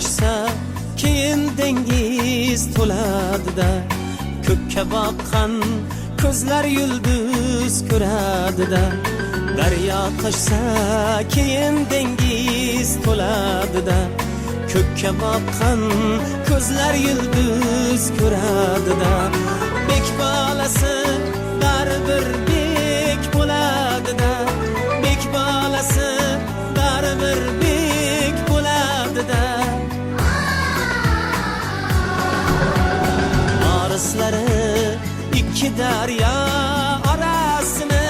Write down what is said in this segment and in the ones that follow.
toshsa keyin dengiz to'ladida, ko'kka boqqan ko'zlar yulduz ko'radida. Daryo toshsa keyin dengiz to'ladida, ko'kka boqqan ko'zlar yulduz ko'radida. Bek bolasi baribir bek bo'ladida, bek bolasi baribir bek bo'ladida. Orislari ikki daryo orasini,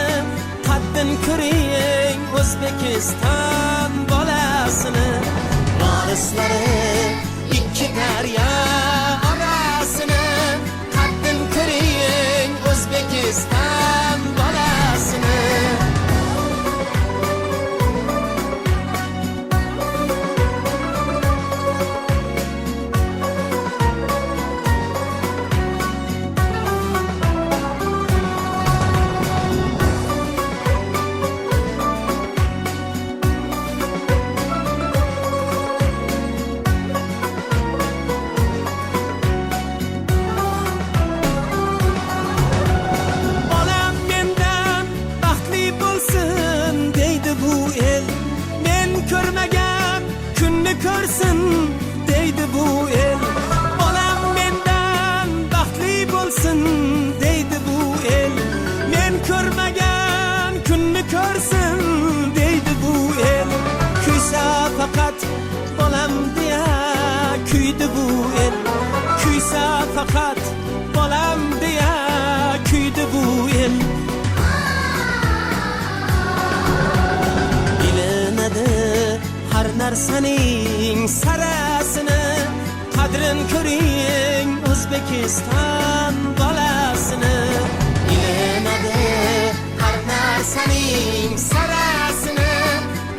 qaddin ko'ring O'zbekiston bolasini. Orislari ikki daryo orasini, qaddin ko'ring O'zbekiston bolasini. Ko'rmagan kunni ko'rsin deydi bu el. Bolam mendan baxtli bo'lsin deydi bu el. Men ko'rmagan kunni ko'rsin deydi bu el. Kuysa faqat bolam deya kuydi bu el. Kuysa faqat bolam deya kuydi bu el. Har narsaning sarasini, qadrin ko'ring O'zbekiston bolasini. Bilinadi har narsaning sarasini,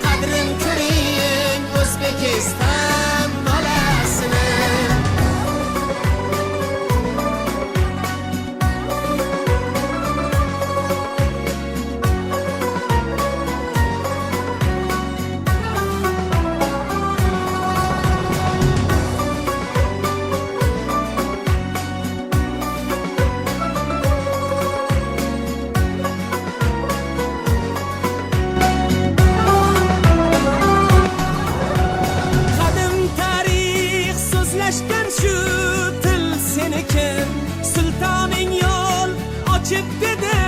qadrin ko'ring O'zbekiston bolasini. Shu til seniki, sultoning yo'l ochib dedi,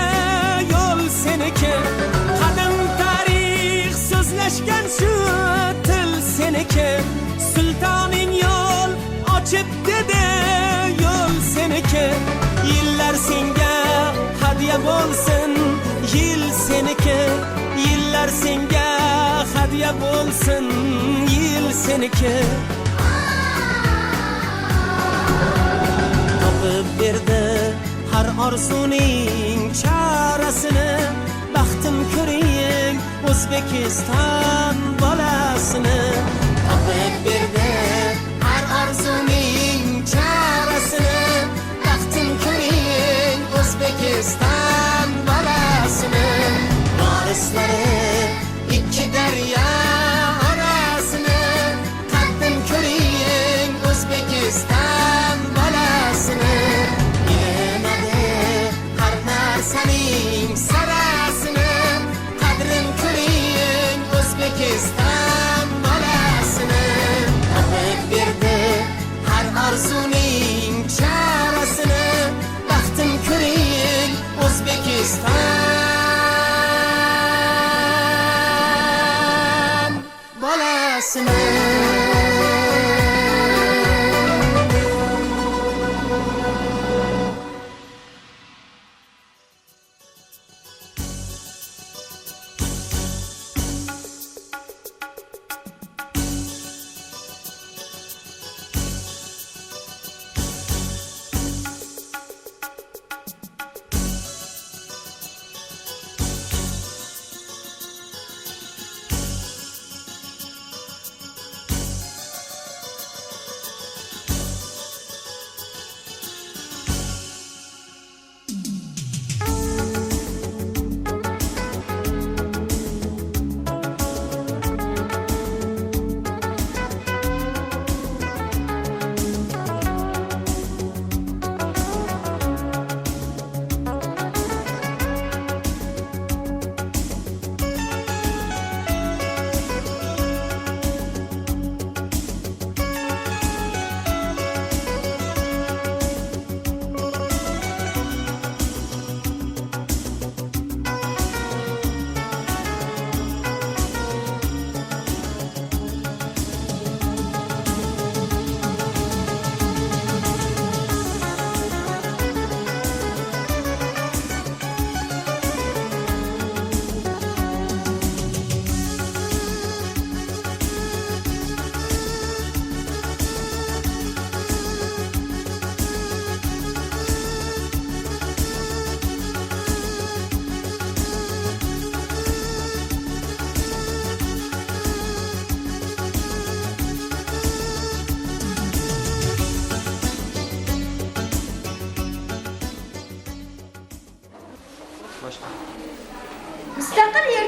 yo'l seniki. Qadim tarix so'zlashgan shu til seniki, sultoning yo'l ochib dedi, yo'l seniki. Yillar senga hadya bo'lsin, yil seniki. Yillar senga hadya bo'lsin, yil seniki. Berdi har orzuning chorasini, baxtim ko'ring O'zbekiston bolasini. Topib berdi har orzuning chorasini, baxtim ko'ring O'zbekiston bolasini. Orislari ikki daryo orasini, qaddim ko'ring O'zbekiston bolasini. Saning sarasini, qadrin ko'ring O'zbekiston bolasini. Topib berdi har orzuning chorasini, baxtim ko'ring O'zbekiston bolasini.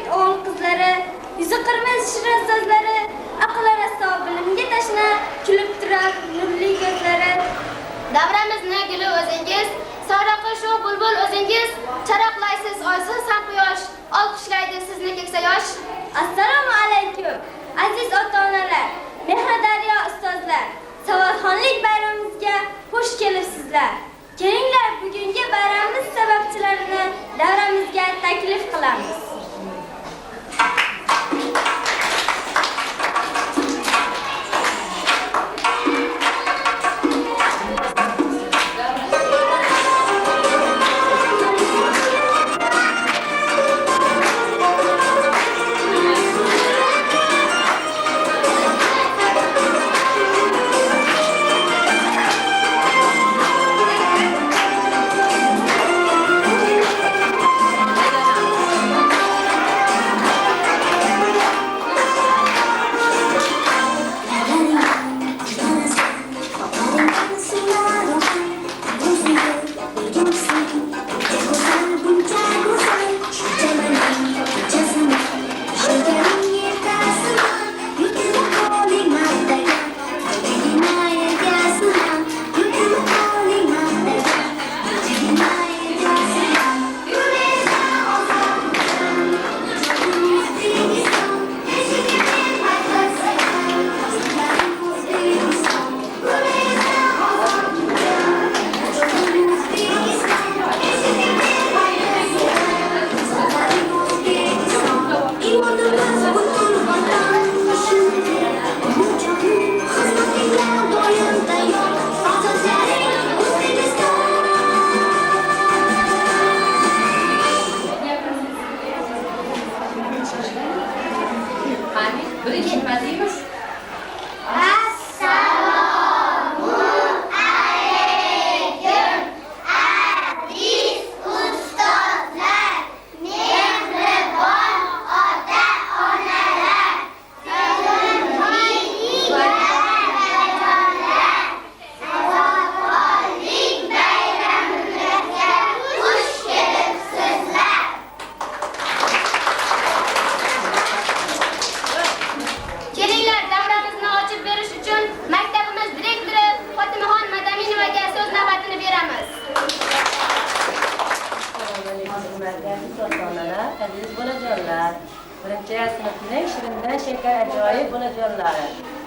yigit o'g'il qizlari, yuzi qirmiz shirin so'zlari, aql raso bilimga tashna, kulib turar nurli ko'zlari. Davramizni guli o'zingiz, saraqi shu bulbul o'zingiz, charaqlaysiz oysiz ham quyosh, olqishlaydi sizni keksa yosh. Assalomu alaykum, aziz ota-onalar, Mehradaryo ustozlar. Savodxonlik bayramimizga xush kelibsizlar. Kelinglar, bugungi bayramimiz sababchilarini davramizga taklif qilamiz.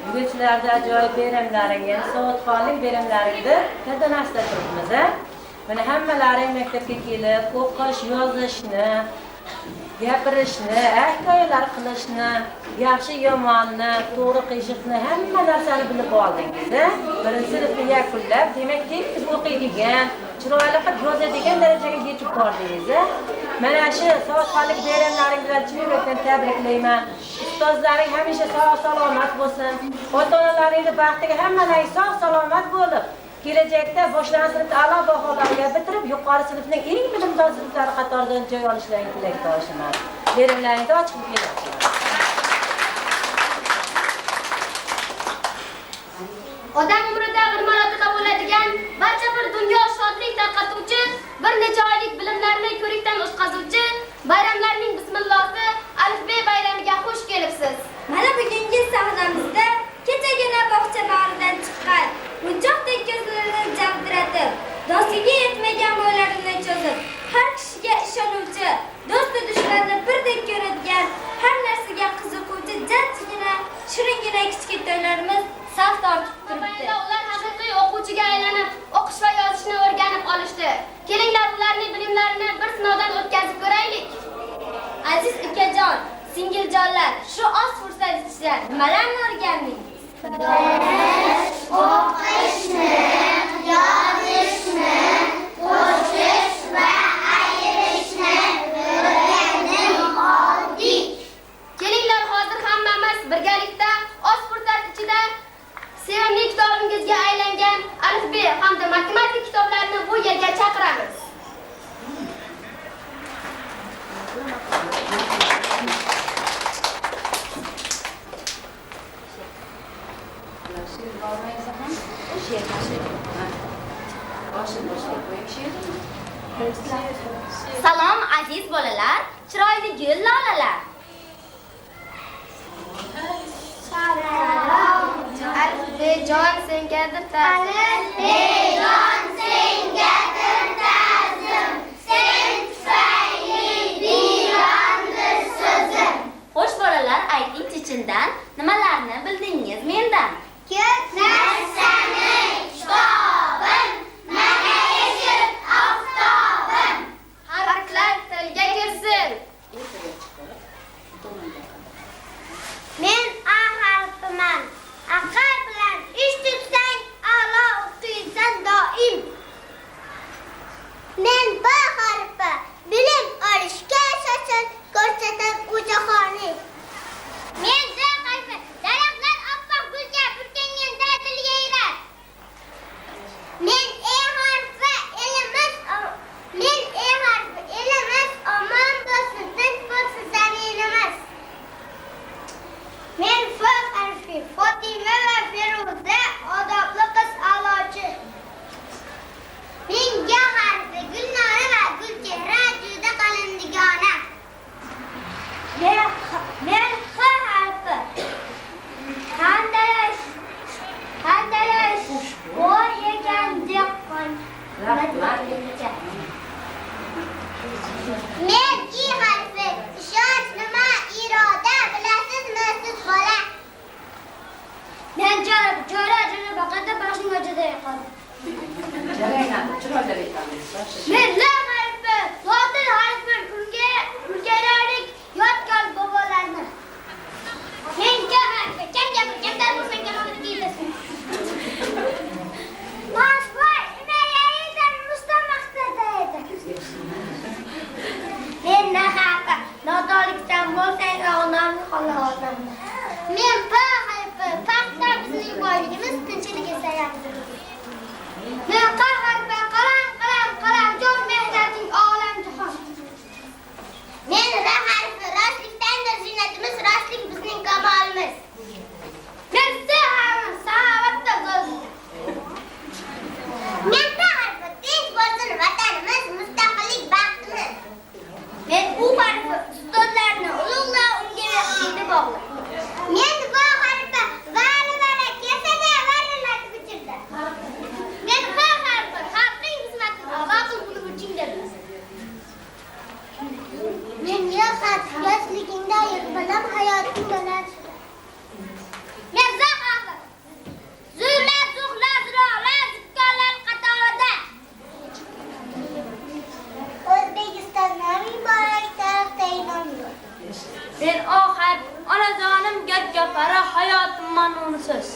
Bugunchilarda ajoyib bayramlaringiz, savodxonlik bayramlaringizda katta narsa turibmiz. Mana hammalaring maktabga kelib, o'qish, yozishni, gapirishni, hikoyalar qilishni, yaxshi yomonni, to'g'ri qiyshiqni hamma narsani bilib oldingiz. Birinchi sinfni yakunlab, demak, tez o'qiydigan, chiroyli qilib yozadigan darajaga yetib bordingiz. Mana shu savodxonlik bayramlaring bilan chin yurakdan tabriklayman. Ustozlaring hamisha sog' salomat bo'lsin. Ota-onalaringiz baxtiga hammalaring sog' salomat bo'lib, kelajakda boshlang'ich sinfda a'lo baholarga bitirib, yuqori sinfning eng bilimdon sinflari qatoridan joy olishlarini tilakdoshiman. Bayramlaringiz ochiq bo'lsin. Odam umrida bir marotaba bo'ladigan, barcha bir dunyo shodlik tarqatuvchi, bir necha oylik bilimlarni ko'rikdan o'tkazuvchi bayramlarning bismillohi Alif-Be bayramiga xush kelibsiz. Mana bugungi sahnamizda kechagina bog'cha bag'ridan chiqqan, munchoqdek ko'zlarini javdiratib, dostiga yetmagan bo'ylarini cho'zib, har kishiga ishonuvchi, do'sti dushmanni birdek ko'radigan, har narsaga qiziquvchi jajjigina, shiringina kichkintoylarimiz saf tortib turibdi. Ular haqiqiy o'quvchiga aylanib, o'qish va yozishni o'rganib olishdi. Kelinglar, ularning bilimlarini bir sinovdan o'tkazib ko'raylik. Aziz ukajon, singiljonlar, shu oz fursat ichida nimalarni o'rgandingiz? O'qishni, yozishni, qo'shish va ayrishni o'rganib oldik. Kelinglar, hozir hammamiz birgalikda oz fursat ichida sevimli kitobingizga aylangan Alif-Be hamda matematik kitoblarni bu yerga chaqiramiz. Boshim sengadir ta'zim. Jon sengadir ta'zim, sen tufayli biyondir so'zim. Xo'sh bolalar, ayting chechindan nimalarni bildingiz mendan? Ko'p narsani kitobim, mana eshit oftobim. Harflar tilga kirsin. Men A harfiman. Aql bilan ish tutsang, a'lo o'qiysan doim. Men B harfi. Bilim olishga shoshil, ko'rsatar u jahonni. Men Z harfi. Daraxtlar oppoq gulga burkanganda dilga irar. Men E harfi. Elimiz omon bo'lsin, tinch bo'lsin zaminimiz. Men F harfi. Fotima va Feruza odobli qiz a'lochi. Men G harfi. Gulnora va Gulchehra juda qalindigona. Men H harfi. Handalash. Voy ekan dehqon. Men I harfi. Ishonch nima? Iroda. Bilasizmi siz bola? Men jo'ra baqada boshning ochida yiqildi. Men L harfi. Zotil harfi. Kulgaralik yotgan bobolarni. Men K harfi. Kamdan bo'lsang kamolini kiylasin. Mashvoy imayaydan mustamaqtada edi. Men N harfi. Nodonlikdan bo'lsang o'g'lonni xohladim. Men P harfi. Paxta bizning boyligimiz, tinchlik istayapmiz. Men Q harfi. Qalam jon mehnating olam jahon. Men R harfi. Rostlikdandir ziynatimiz, rostlik bizning kamolimiz. Men S harfi. Saodatda bo'lsin. Men T harfi. Tinch bo'lsin vatanimiz, mustaqillik baxtimiz. Men U harfi. Ustozlarni ulug'la, unga mehrini bog'la. Men V harfi. Vali kelsa-da varillatib uchirdi. Men H harfi. Xalqning xizmatida vaqt bo'lib uchingdir. Men Y harfi. Yoshligingda bilim hayoting bilan. Men Z harfi. Zulmat, zuhlat, zirolar, zikkorlar qatorida. O'zbekistondan muborak tarixda inondim. Men O harfi. Onajonim gap-gapara hayotim mamnunsiz.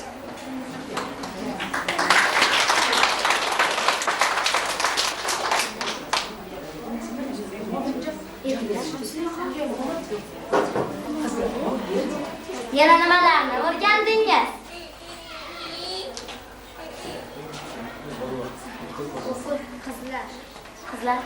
Yana nimalarni o'rgandingiz? Qizlar.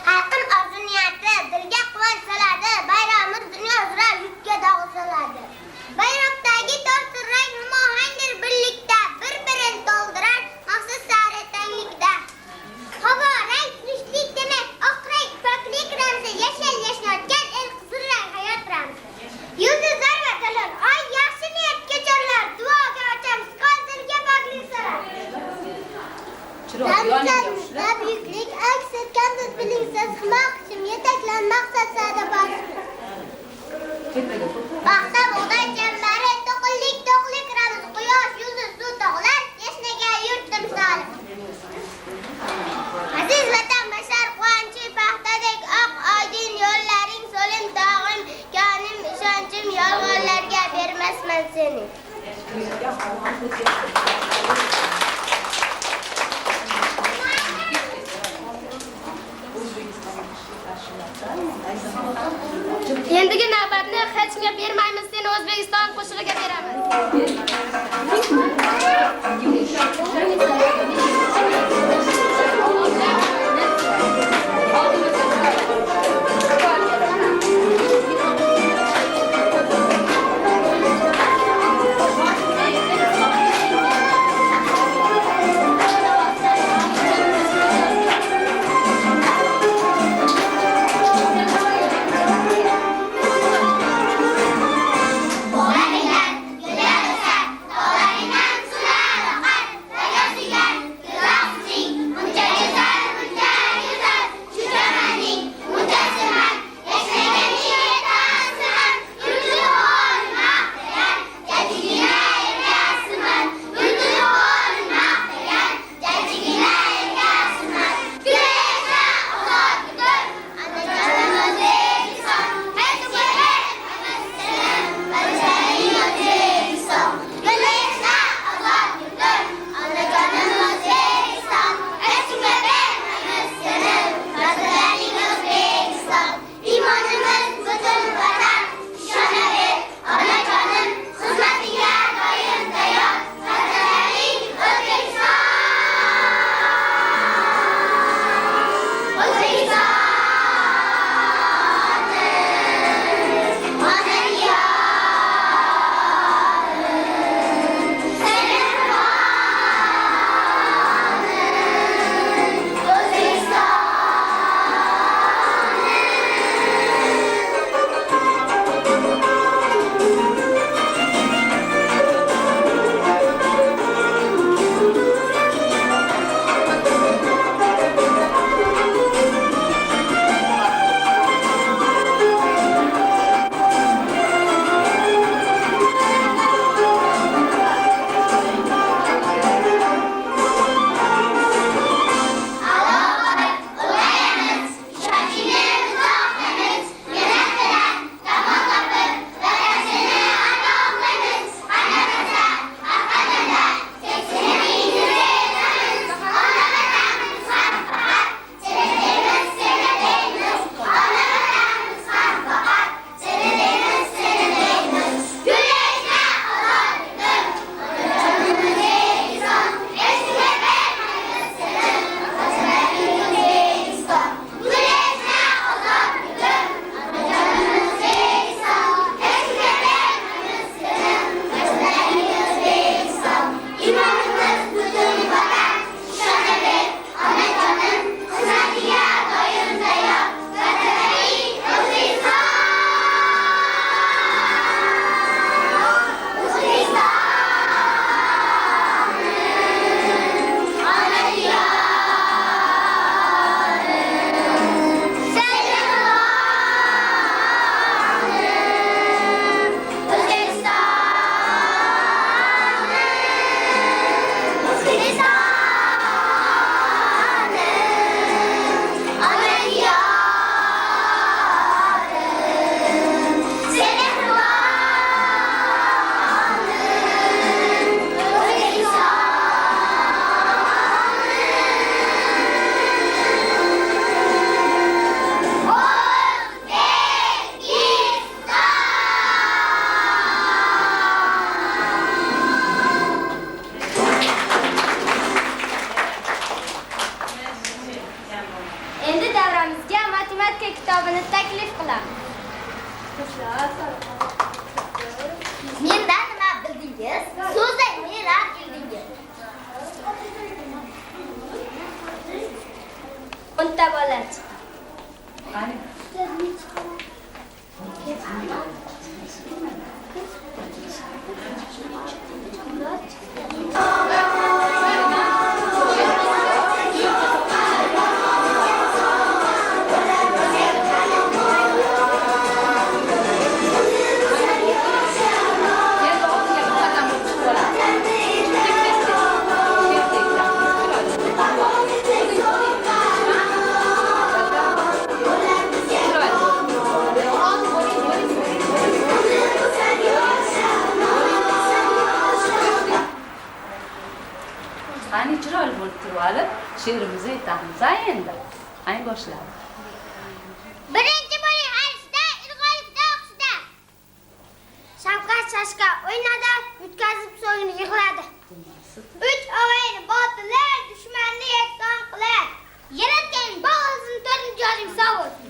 Xalqim orzu niyati dilga quvonch soladi, bayrog'imiz dunyo uzra yurtga dog' soladi. Bayroqdagi to'rtta rang namoyanddir birlikda, bir-birini to'ldirar maxsus sari tanglikda. Havo rang tinchlik demak, oq rang poklik ramzi, yashil yashnatgan el qizil rang hayot ramzi. Yulduzlar va talon, oy yaxshi niyatga chorlar, duoga ochamiz qalbga poklik solar. Ramzimizda buyuklik aks etgandir bilinsiz, himoqchim yetaklan maqsad sari borishdir. Paxta bug'doy chambari, to'qlik ramzi, quyosh, yulduz, suv, tog'lar, yashnagan yurt timsoli. Aziz vatandoshlar, quvonchi paxtadek oq oydin yo'llaring, so'lim tog'im, konim, ishonchim yolg'onlarga bermasman seni. Endigi navbatni H hechimga bermaymiz, seni O'zbekiston qo'shig'iga beramiz. kitobini taklif qilamiz. Mendan nima bildingiz? So'zlang, nelar bildingiz? O'nta bola chiqdi. Qani? Qani chiroyli bo'lib turib olib, she'rimizni aytamiz endi. Ay boshlaymiz. Birinchi bo'ling harisida, ilg'orlikda o'qishda. ko'ngli yig'ladi. 3 og'ayni botirlar dushmanni yakson qilar. Yaratgan bog'ingizni 4 joying sog' bo'lsin.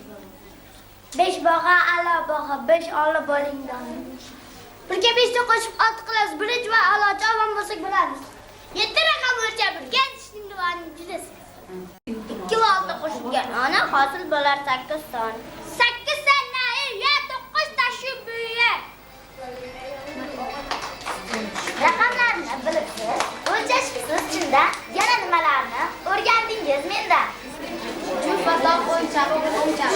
5 bog'a a'lo bog'a 5 olli bo'lingdan. Birga 5 qo'shib 6 qilamiz. Birinchi va a'lochi omon bo'lsak bo'lamiz. 7 raqam o'lchab birgan ishning duoning judasi. 2 va 6 qo'shilgan ona hosil bo'lar 8 son. 8 sanai ya 9 tashi buya. Raqamlarni bilibsiz, o'lchashsiz chinda yana nimalarni o'rgandingiz mendan? Jufadoq o'lchab o'lchab.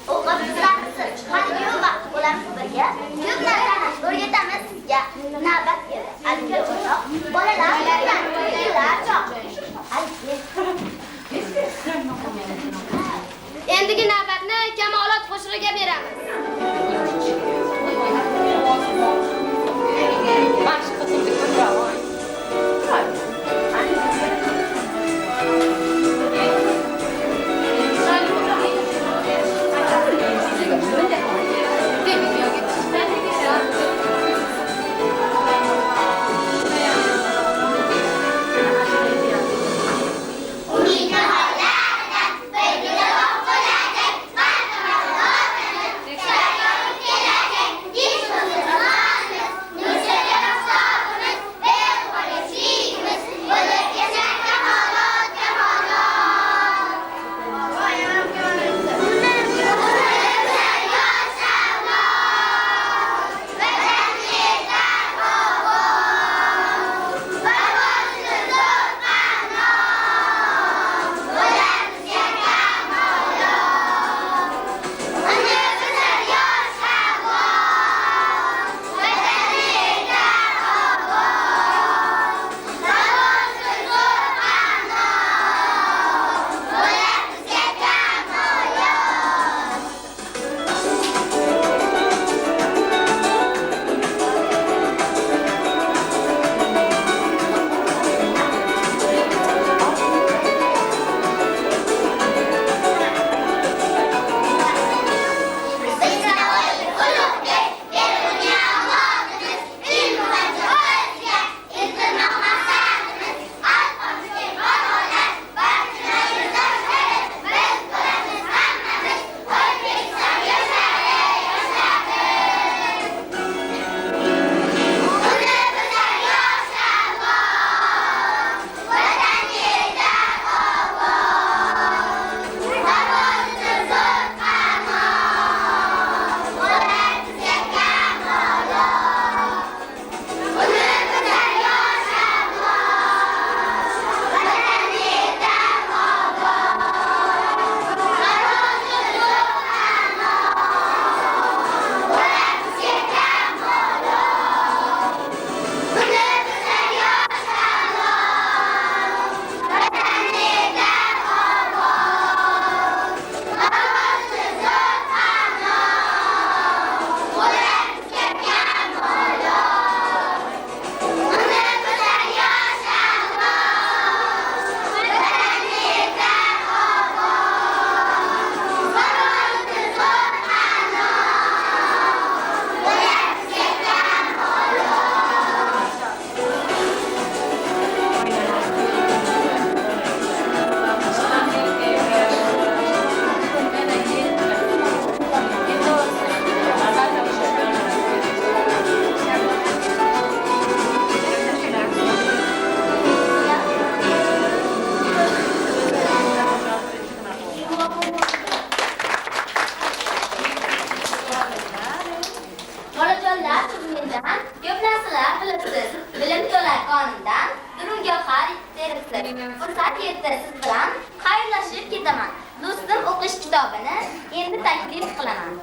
Ko'p narsani o'rgatamiz sizga. Navbat keldi. Alifga o'rtoq. Bolalar bilan o'yinlar choq. Endigi navbatni Kamolot qo'shig'iga beramiz. Fursat yetsa siz bilan xayrlashib ketaman. Do'stim o'qish kitobini endi taklif qilaman.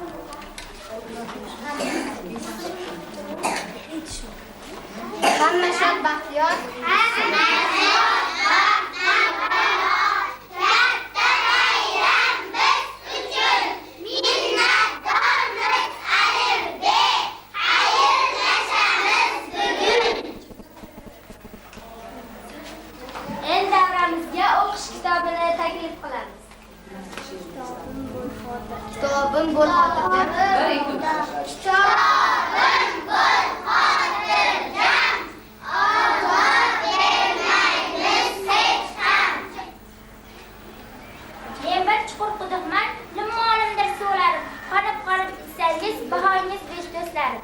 Hamma shod baxtiyor. Kitobim bo'l xotirjam. Bir, ikki, uch. Kitobim bo'l xotirjam. Ozor bermaymiz hech ham. Men bir chuqur quduqman, limmonimdir suvlarim. Qonib ichsangiz, bahoyingiz besh do'stlarim.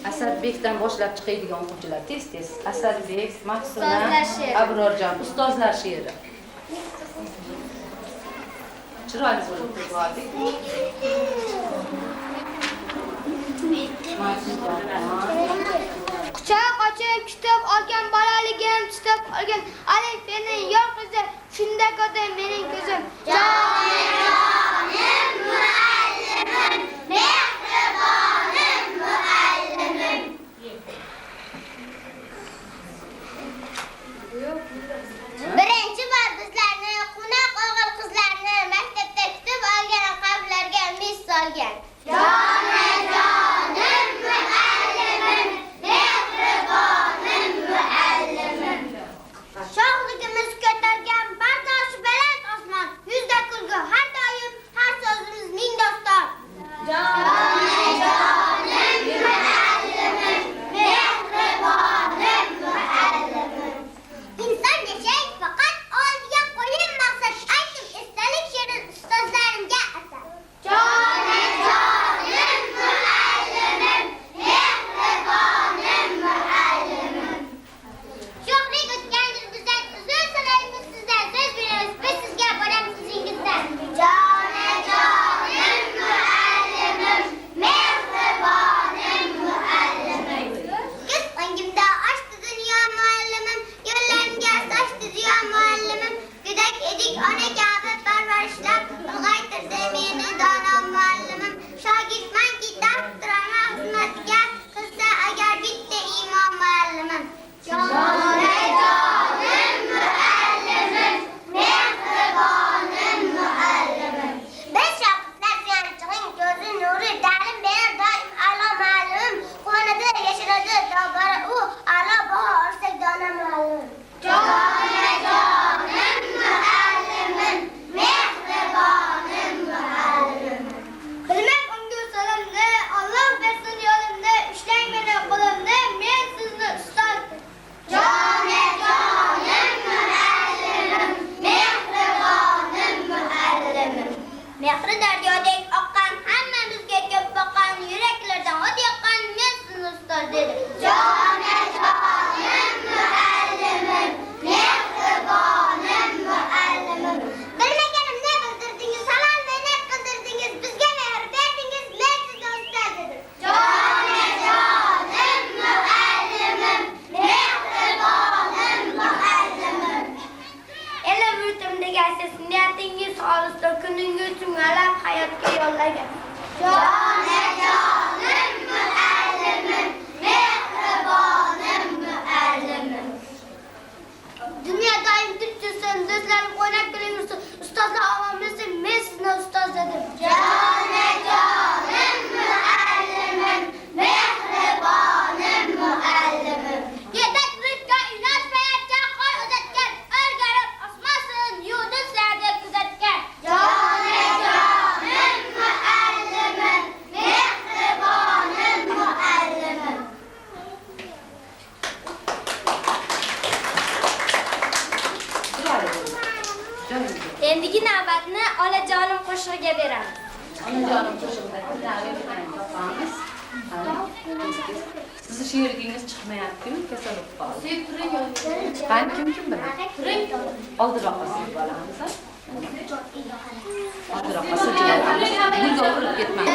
Asadbekdan boshlab chiqadigan o'quvchilar tez. Asadbek, Maksuna, Ustozlar she'ri. Abrorjon, ustozlar she'ri. Chiroyli bo'lib turibdi. Quchoq ochib kitob olgan bolaligim, kitob olgan alifbeni yo'q qizi, shunda ko'rdim mening ko'zim. Jonim muallimim, mehribonim muallimim. Birinchi bor bizlarni qo'noq o'g'il qizlarni maktabda kutib olgan qabrlarga mis solgan. Jonim muallimim, mehribonim muallimim. Shohligimiz ko'targan bardoshi baland osmon, yuzda kulgu har doim, har so'zimiz ming doston. Jonim muallimim, mehribonim muallimim. İnsan yaşayıp fakat olguya koyun maksat aytib esdalik she'ri ustozlarimga atar. Jonim muallimim, mehribonim muallimim. Sho'xlik o'tgandir bizdan, uzr so'raymiz sizdan, so'z beramiz biz sizga boramiz izingizdan. Jonim muallimim, mehribonim muallimim. Kuz o'ngimda ochdi dunyo muallimim, yo'llarimga sochdi ziyo muallimim. Go'dak edik ona kabi parvarishlab, ulg'aytirdi meni dono muallimim. Shogirdmanki dard turaman xizmatiga, qilsa agar bitta iymon muallimim. Jonim muallimim, mehribonim muallimim. Biz shogirdlar suyanchig'ing ko'zi nuri, ta'lim berar doim a'lo muallimim. Quvonadi, yashiradi tobora u, a'lo baho olsak dono muallimim. Jonim muallimim, mehribonim muallimim. Bilmam unga salamni, Alloh bersin yo'limni, ushlang meni qo'limni, men sizni ustoz. Jonim muallimim, mehribonim muallimim. Mehri daryodek oqqan, hammamizga ko'p boqqan, yuraklardan o't yoqqan, men sizni ustoz dedim. Jonim muallimim, mehribonim muallimim. Bilmaganimni bildirdingiz, halol mehnat qildirdingiz, bizga mehr berdingiz, men sizni ustoz dedim. Jonim muallimim, mehribonim muallimim. Elim yurtimdagi aziz niyatingiz xolisda kuningiz chungalab hayotga yo'llagan. Jonim muallimim, mehribonim muallimim. Dunyo doim tinch tursin, do'stlarim o'ynab kulaversin, ustozlar omon bo'lsin, men sizni ustoz dedim. Jonim muallimim, mehribonim muallimim. Yetaklikka inonmayotgan qo'l uzatgan, o'rganib osmasin yulduzlarni kuzatgan. Jonim muallimim, mehribonim muallimim. Endigi navbatni olajonim qo'shig'iga beramiz. Onajonim qo'shig'ida topamiz. Sizni she'ringiz chiqmayapti-ku, kasal bo'lib qoldi. Qani kim biladi? Oldiroqqa silib olamiz. Oldiroqqa silib olamiz. Bunga o'rib ketmang.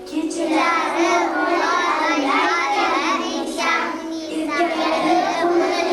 Kechalari Jonim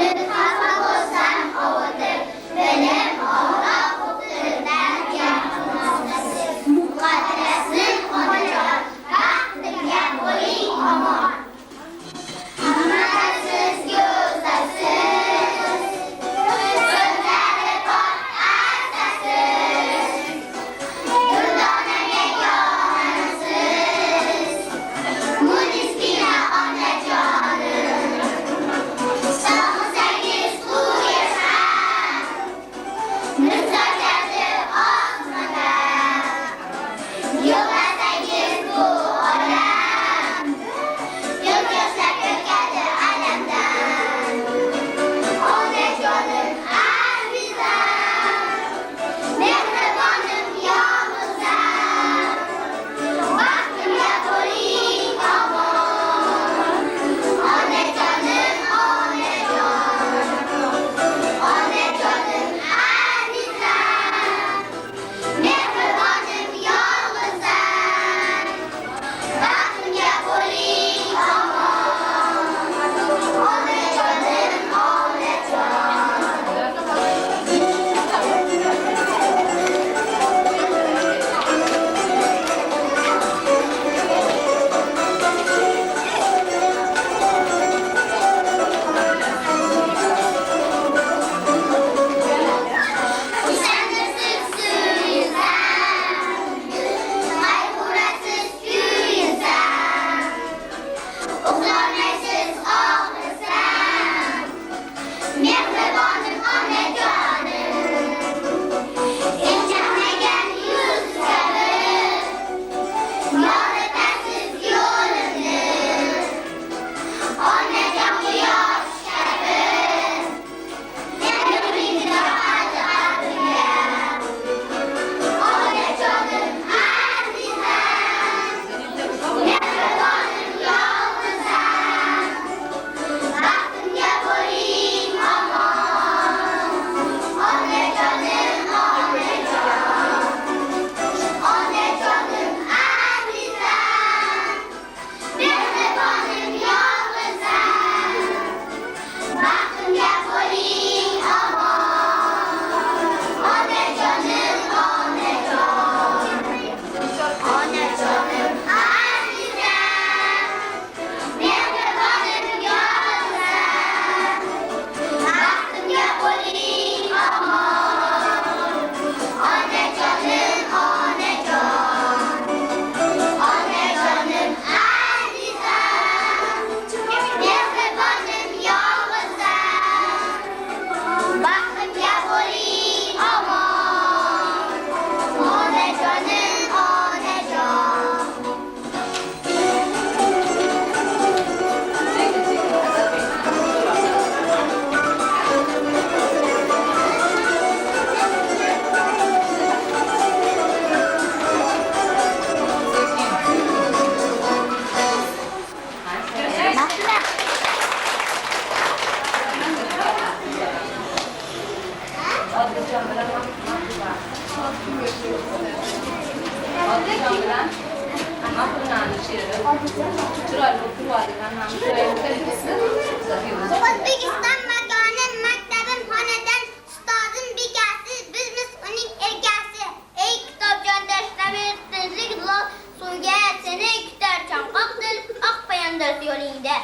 O'zbekiston makoni, maktabim xonadan, ustozim bekasi, biznes uning egasi. Ey kitobjon tashlab tinchlik suvga seni kutar chanqoq dil, oq poyandoz yo'lingda.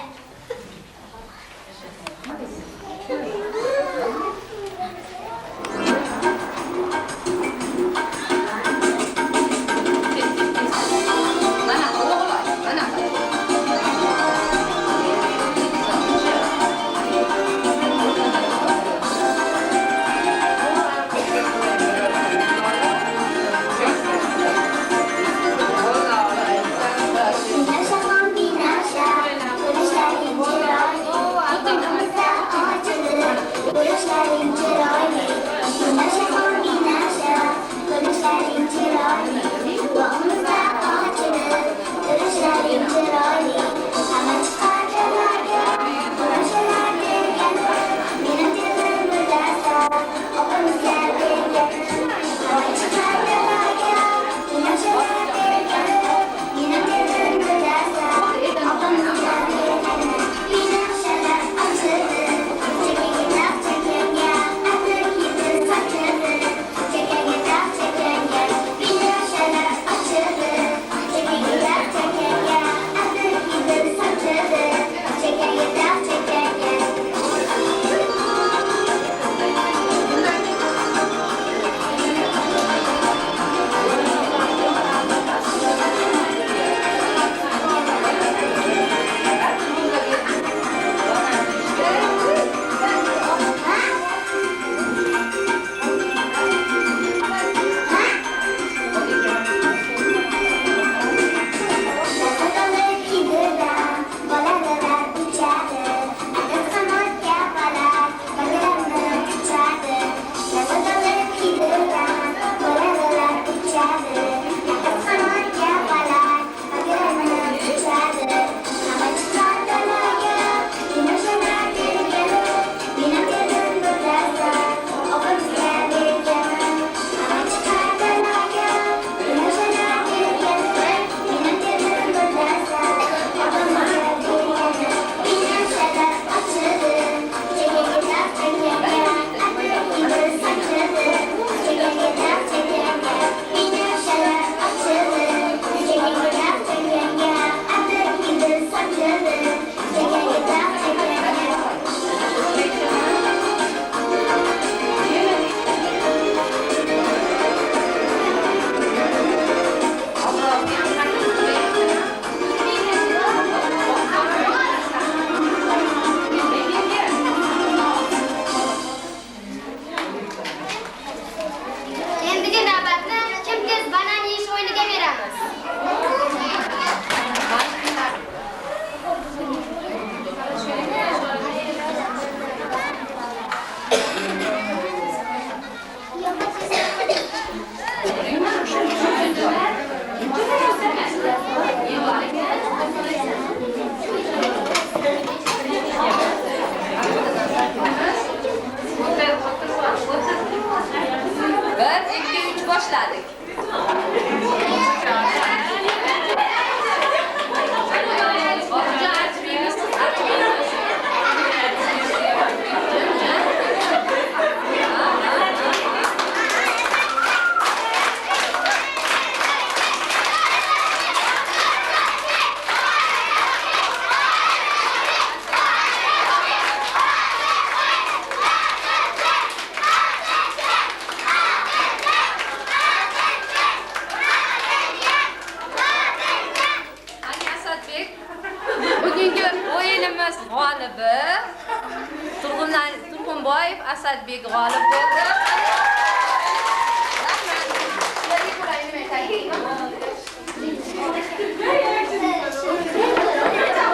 Turg'unboyev Asadbek g'olib bo'ldi.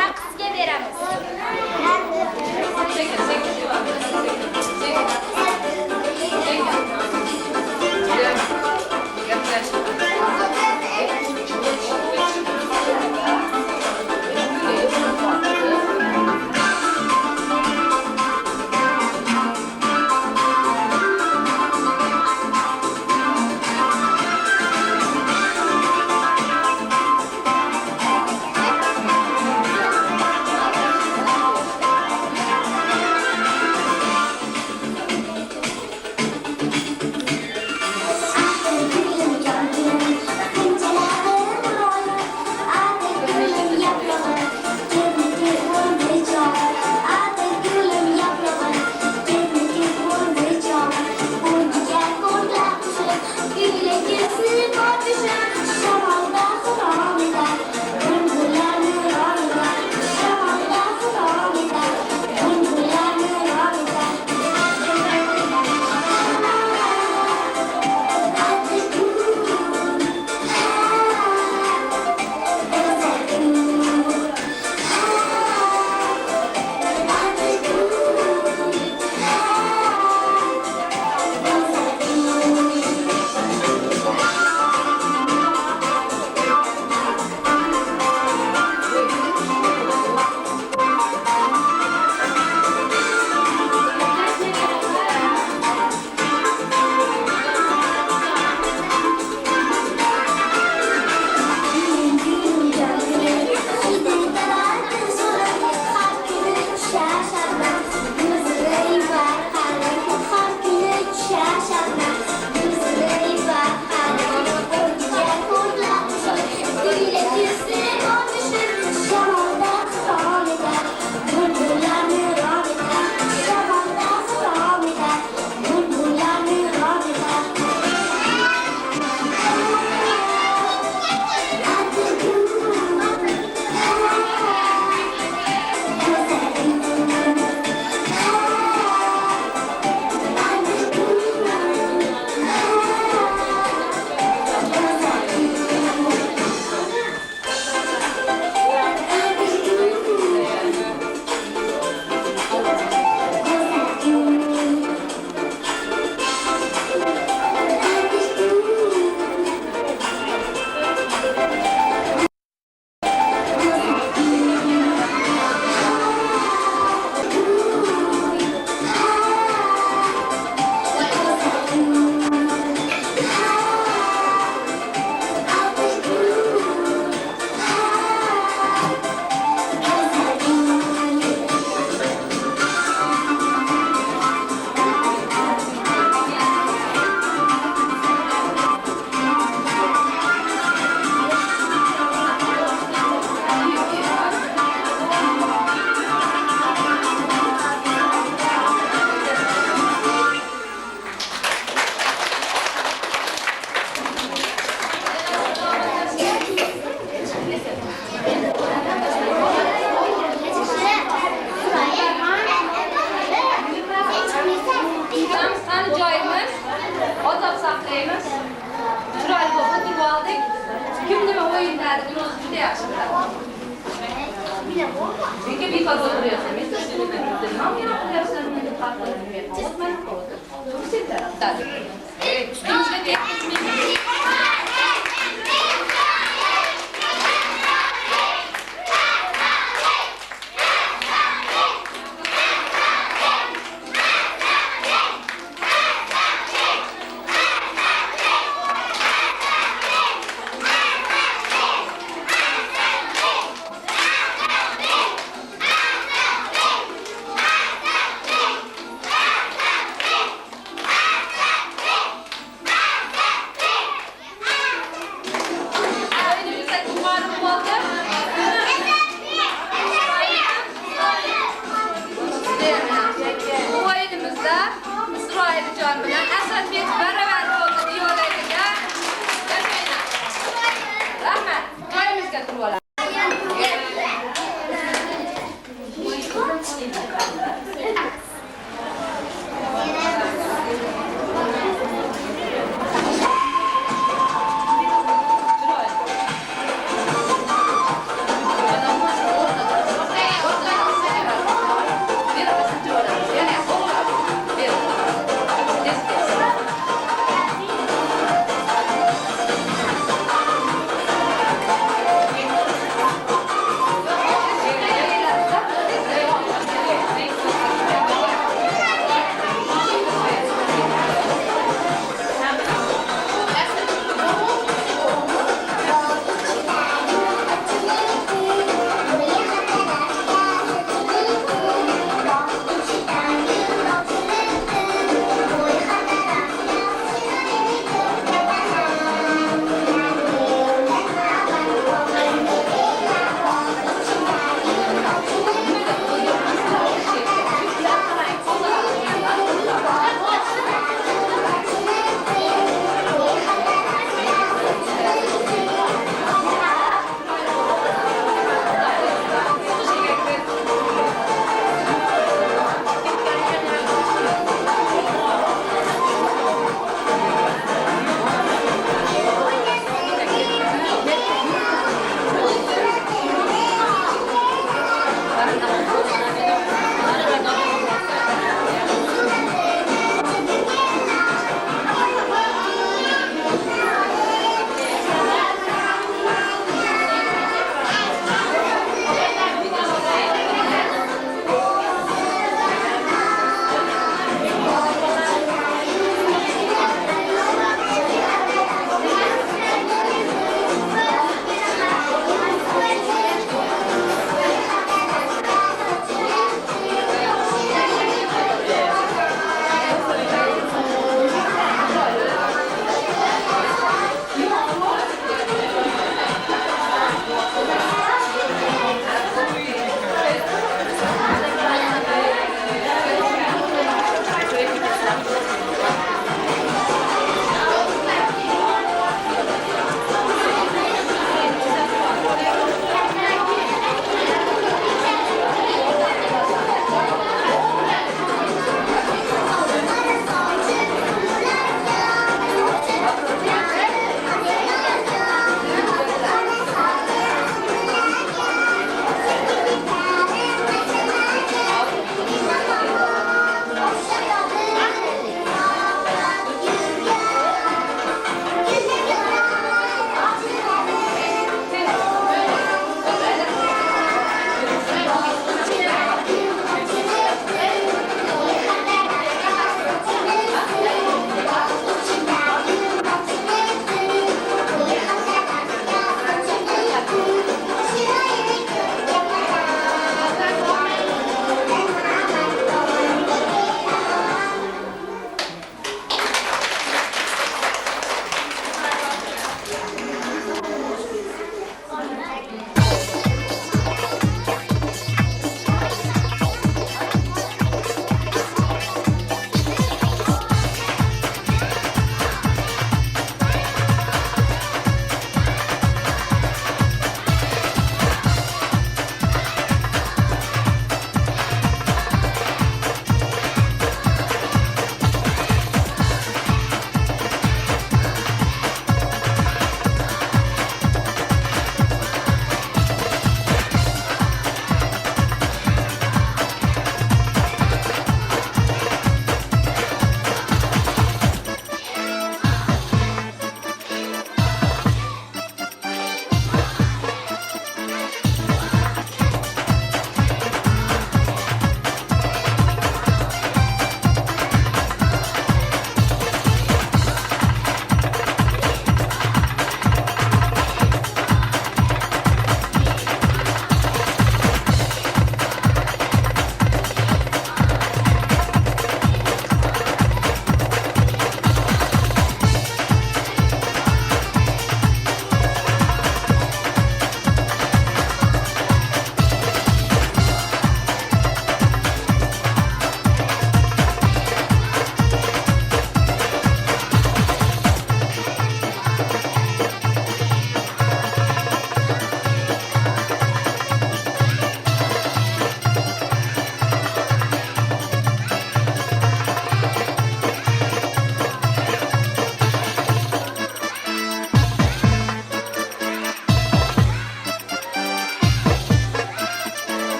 Raqsga beramiz. juda yaxshi biladi. Chunki bekorga o'qiryapsan. Men sizga nima qilyapsan? Meni farq qilmayapman. Так.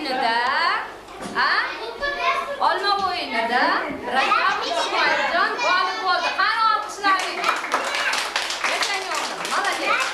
o'yinida, olma o'yinida Rakam Ismoiljon g'olib bo'ldi. Qani olqishlaring. Ertangi o'g'lim, молодец.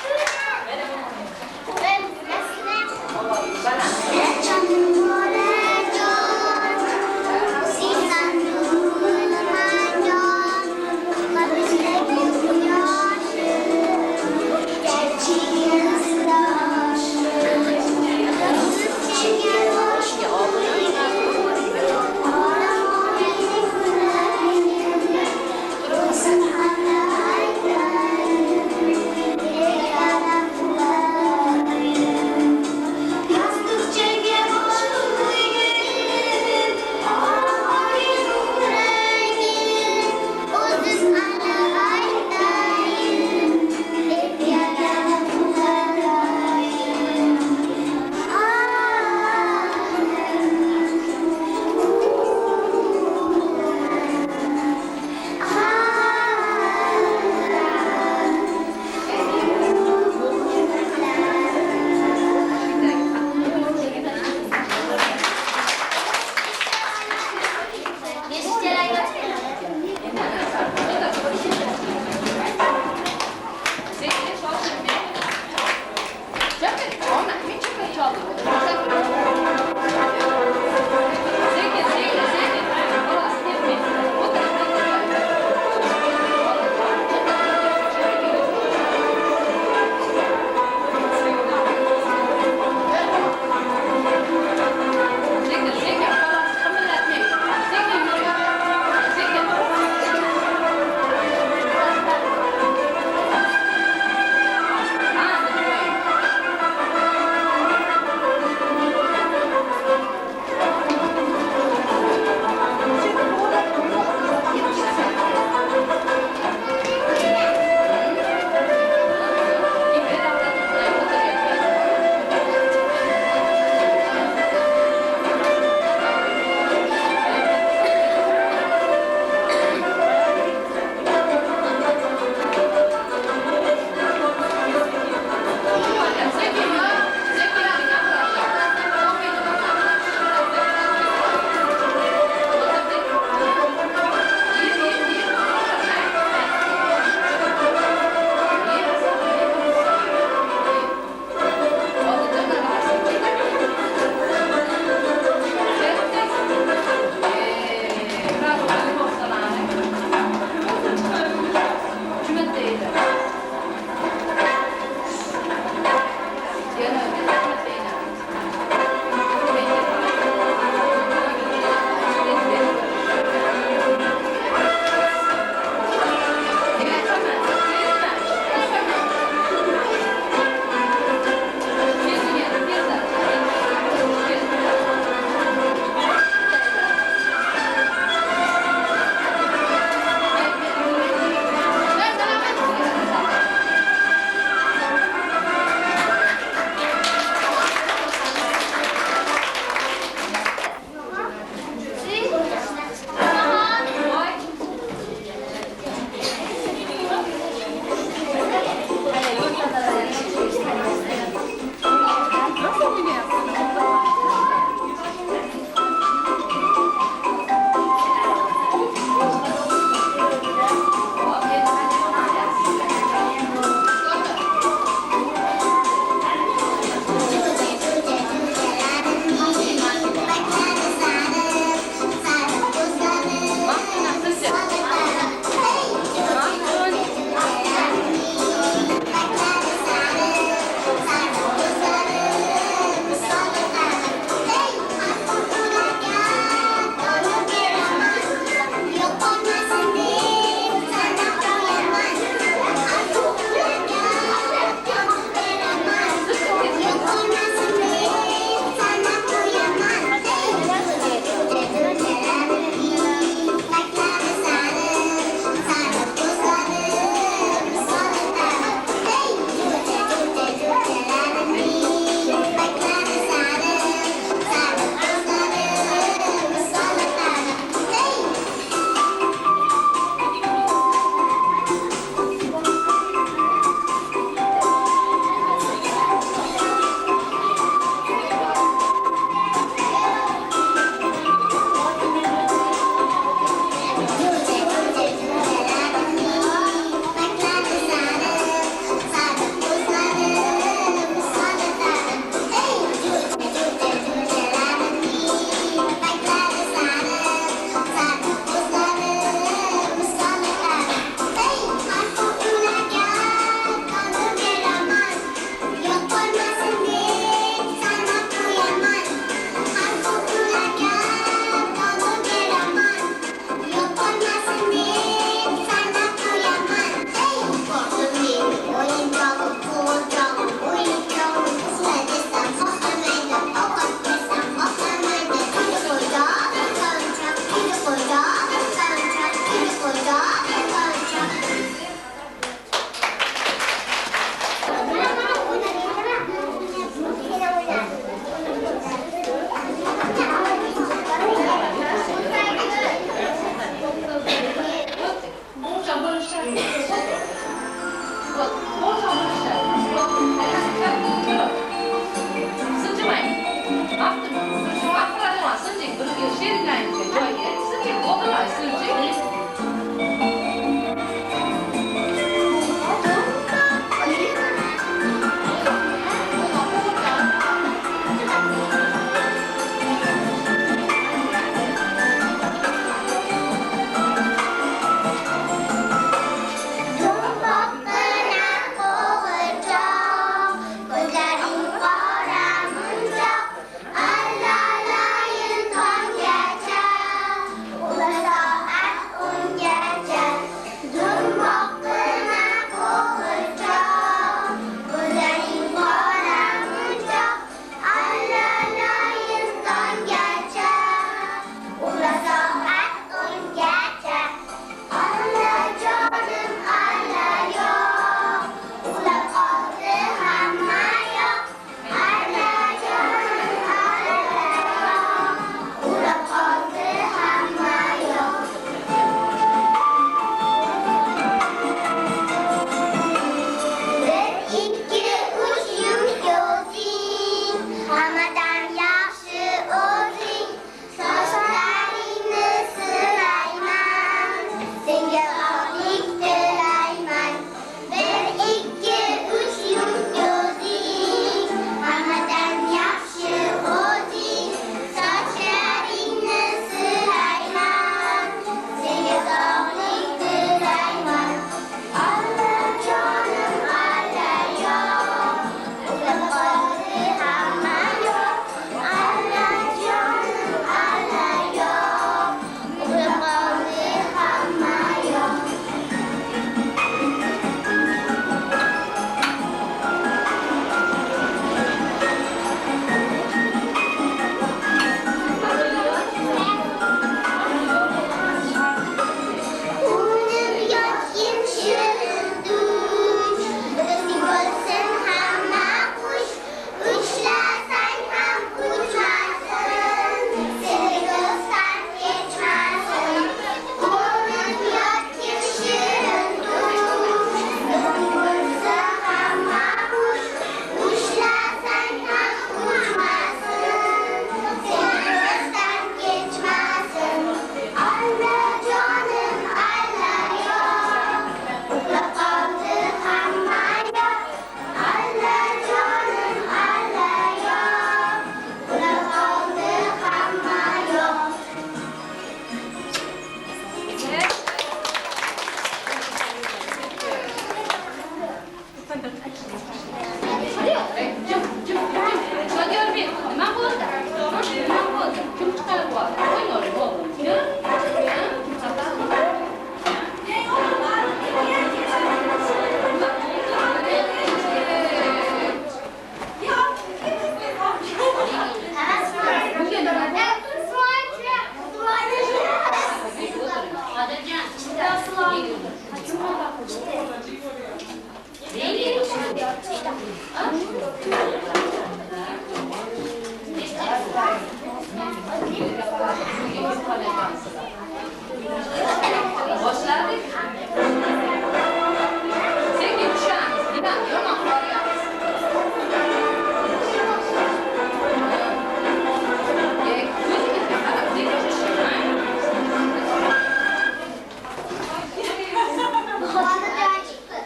Yastık çek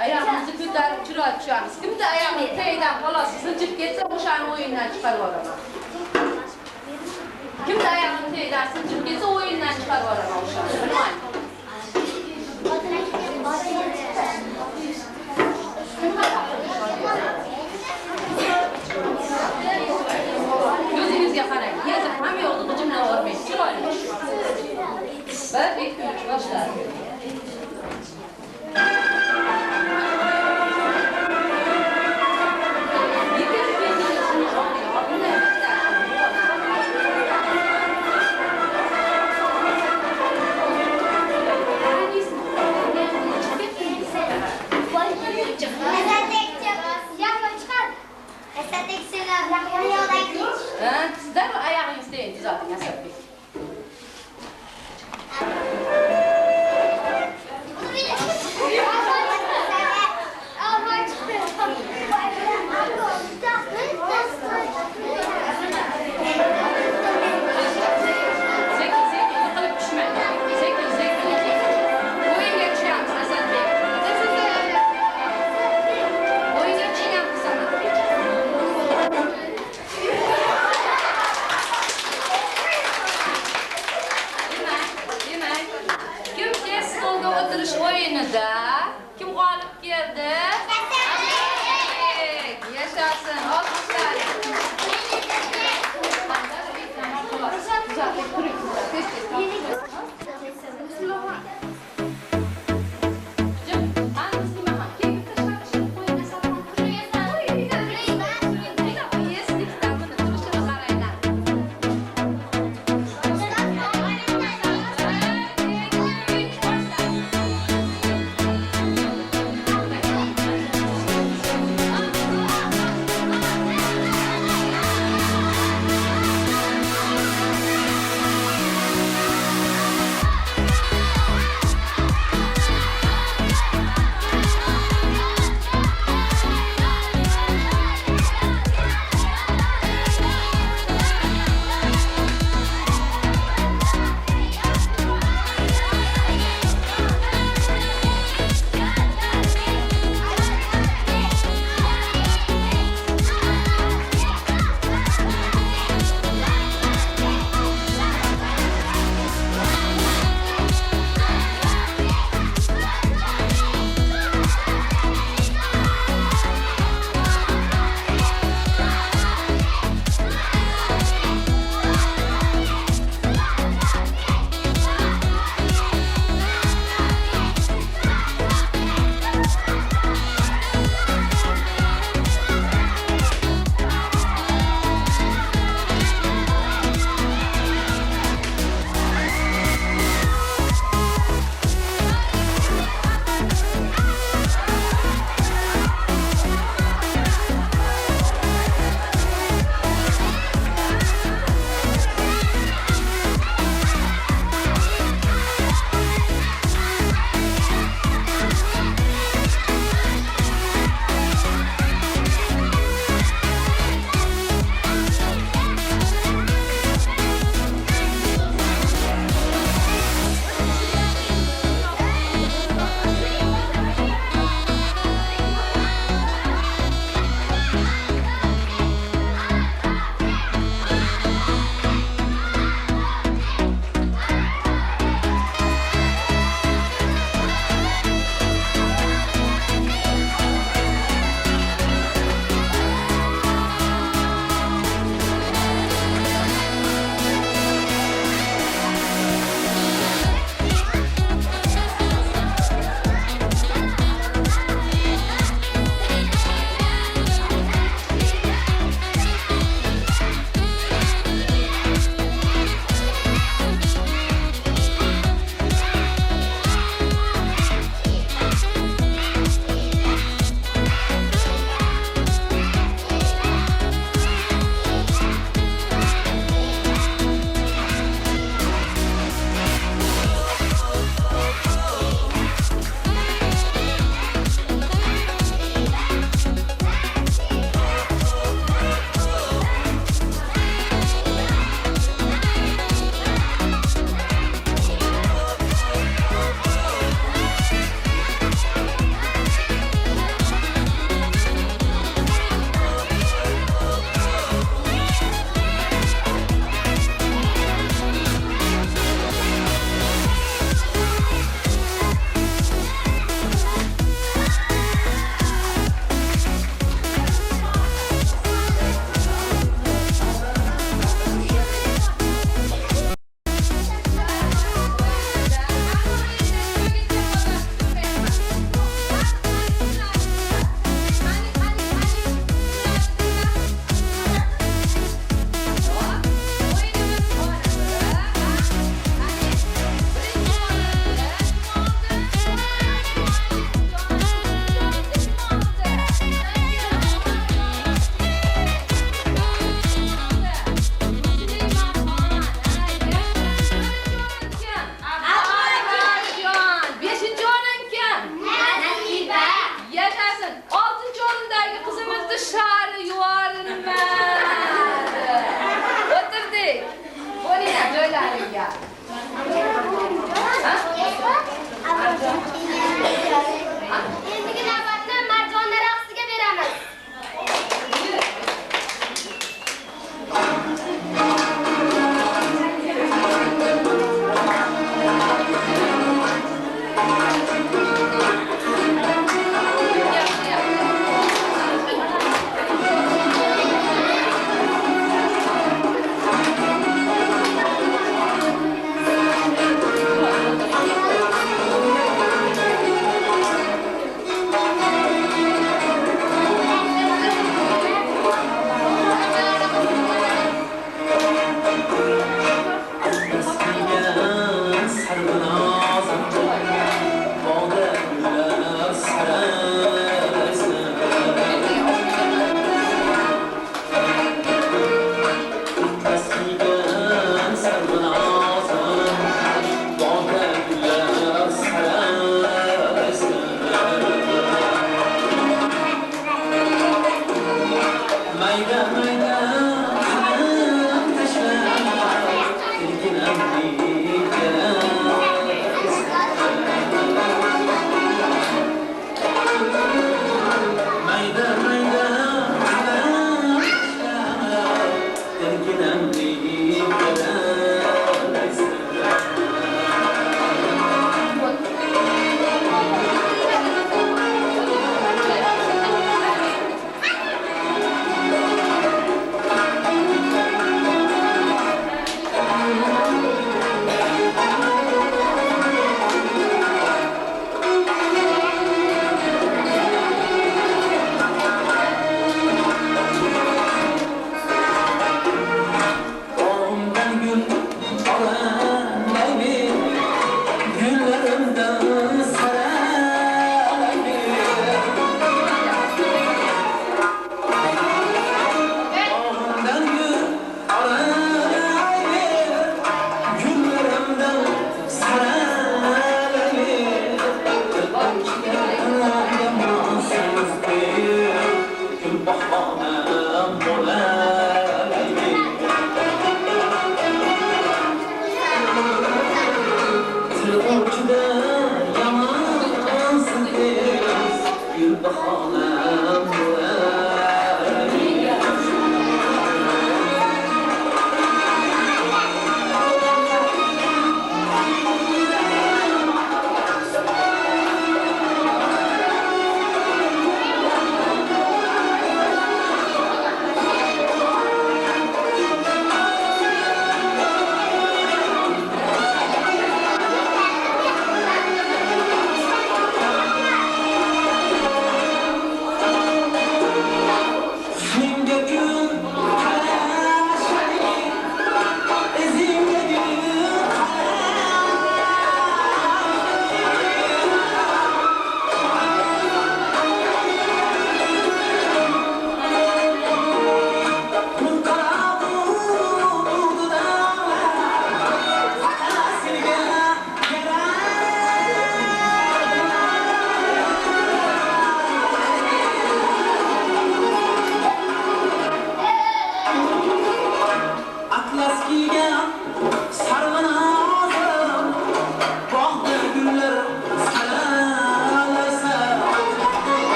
Ayağımızı kütler, çıra çıkarız. Kim de ayağımı teyden kalası sıncık geçse boşan oyundan çıkar o adama. Kim de ayağımı teyden sıncık geçse oyundan çıkar o adama boşan. Gözünüz yakarayın. Yazık hem yolda bıcımla varmayın. Çıraymış. Ben bekliyorum. Başlar.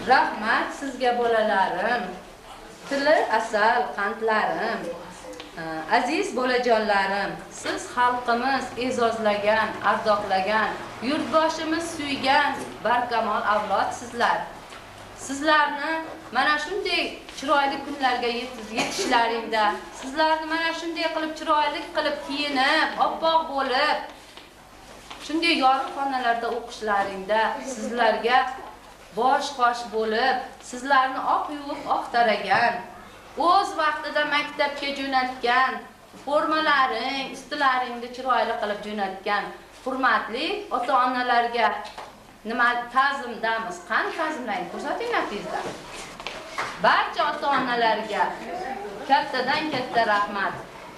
Rahmat sizga bolalarim. Tili asal, qandlarim. Aziz bolajonlarim, siz xalqimiz e'zozlagan, ardoqlagan, yurtboshimiz suygan barkamol avlod sizlar. Sizlarni mana shunday chiroyli kunlarga yetishlaringda, sizlarni mana shunday qilib chiroyli qilib kiyinib, oppoq bo'lib, shunday yorug' xonalarda o'qishlaringda, sizlarga bosh-qosh bo'lib, sizlarni oq yuvib, oq taragan, o'z vaqtida maktabga jo'natgan, formalaring, ustilaringni chiroyli qilib jo'natgan hurmatli ota-onalarga nima ta'zimdamiz? Qani ta'zimlaring ko'rsating natijada. Barcha ota-onalarga kattadan katta rahmat.